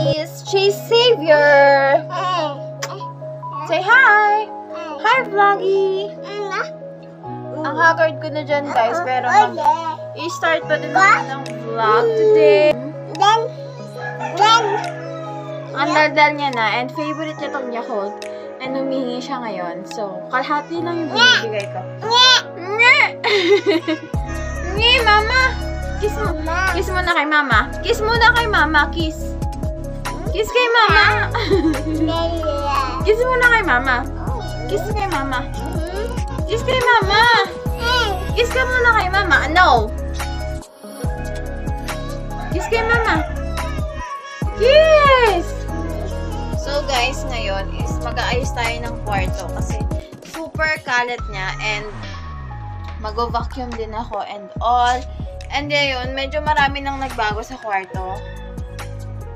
Here is Chase Savior. Say hi. Hi, Vloggy. Ang haggard ko na dyan, guys. Pero i-start pa din naman ang vlog today. Ang daldal niya na. And favorite niya itong Yakult. And humihingi siya ngayon. So, kalahati lang yung binibigay ko. Nge, mama. Kiss mo. Kiss mo na kay mama. Kiss muna kay mama. Kiss. Kiss kay mama. Kiss muna kay mama. Kiss kay mama. Kiss kay mama. Kiss ka muna kay mama. No. Kiss kay mama. Kiss! So guys, ngayon is mag-aayos tayo ng kwarto kasi super kalat niya and mag-vacuum din ako and all. And yun, medyo marami nang nagbago sa kwarto.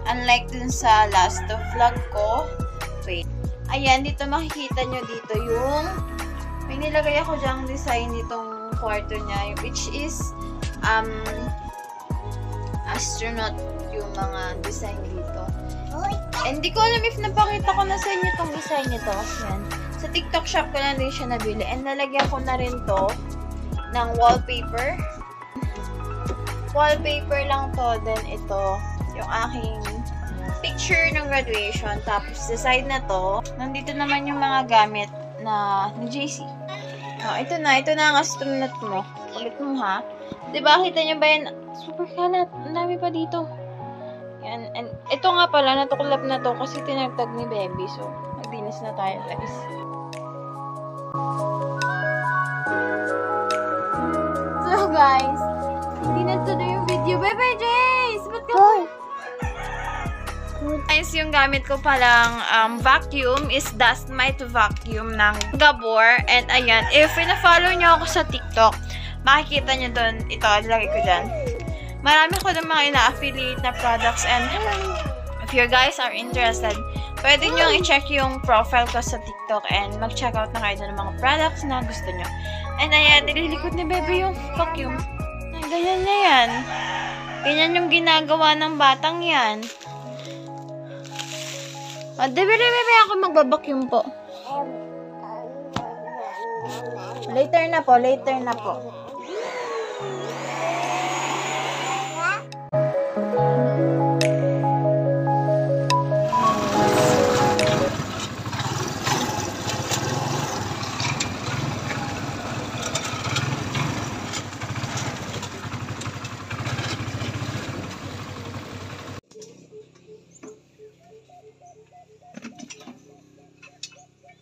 Unlike dun sa last vlog ko. Wait. Ayan, dito makikita nyo dito yung may nilagay ako dyang design ditong kwarto niya, which is astronaut yung mga design dito. And di ko alam if napakita ko na sa inyo itong design nito. Yan. Sa TikTok shop ko na din siya nabili. And nalagyan ko na rin to ng wallpaper. Wallpaper lang to. Then ito, yung aking picture ng graduation. Tapos sa side na to, nandito naman yung mga gamit na ni JC. Oh, ito na ang astronaut mo. Ulit mo ha. Diba, kita nyo ba yan? Super kalat. Ang dami pa dito. Yan. And ito nga pala, natuklap na to kasi tinagtag ni Baby. So, magdinis na tayo, guys. So, guys, hindi na tuloy yung video. Bye-bye, Jace! Ba't ka mo? Guys, yung gamit ko palang vacuum is Dust Mite Vacuum ng Gabor. And ayan, if pina-follow nyo ako sa TikTok, makikita nyo doon. Ito, ilagay ko dyan. Marami ko ng mga ina-affiliate na products and if you guys are interested, pwede nyo i-check yung profile ko sa TikTok and mag-check out na kayo ng mga products na gusto nyo. And ayan, nililikot ni Bebe yung vacuum. Ganyan na yan. Ganyan yung ginagawa ng batang yan. Bebe, ako magbabacuum po. Later na po.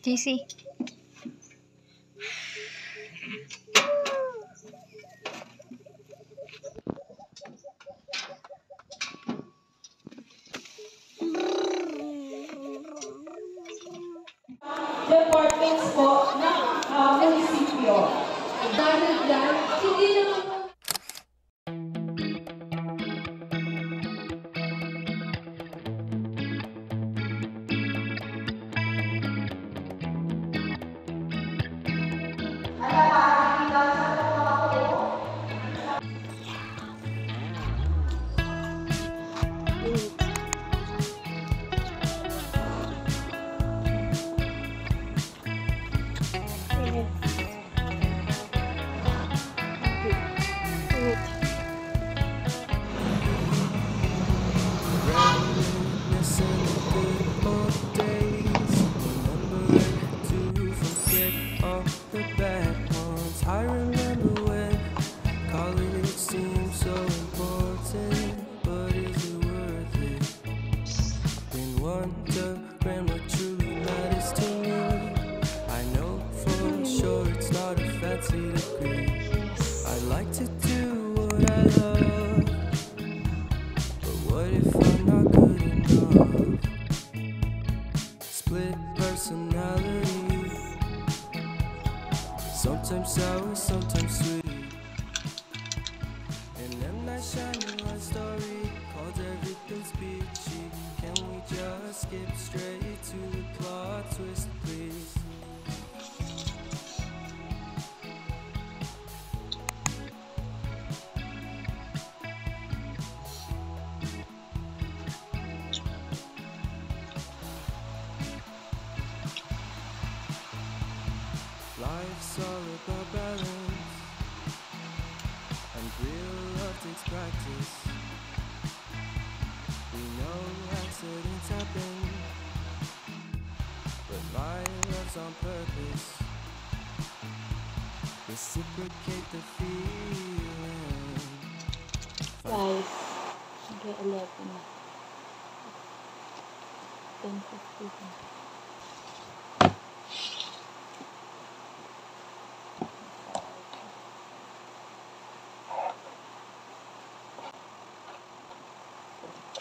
JC. Departments po ng munisipyo. Dahil dyan, hindi naman I'd like to do what I love, but what if I'm not good enough? Split personality, sometimes sour, sometimes sweet. And then I shine my story called Everything's Peachy. Can we just skip straight to the plot twist, please? Life's all about balance, and real love takes practice. We know accidents happen, but my love's on purpose. Reciprocate the feeling. Guys, nag-11 na. 10:50 na.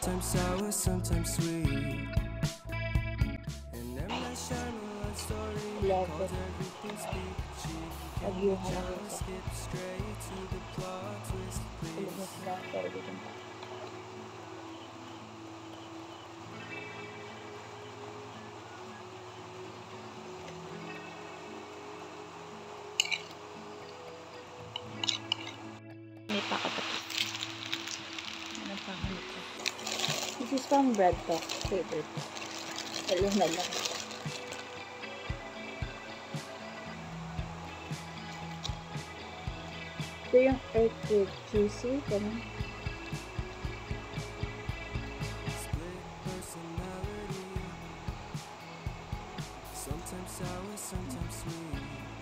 Sometimes sour, sometimes sweet. And then my Shyamalan story called everything's peachy. Can we just skip straight to the plot twist, Ulit na please? sila, pero dito na. May pakatapos. Ano pa ako nito? This is from Bread Talk. Favorite. Dali na lang. Ito yung earth with juicy. Ganun. Split personality. Sometimes sour, sometimes sweet.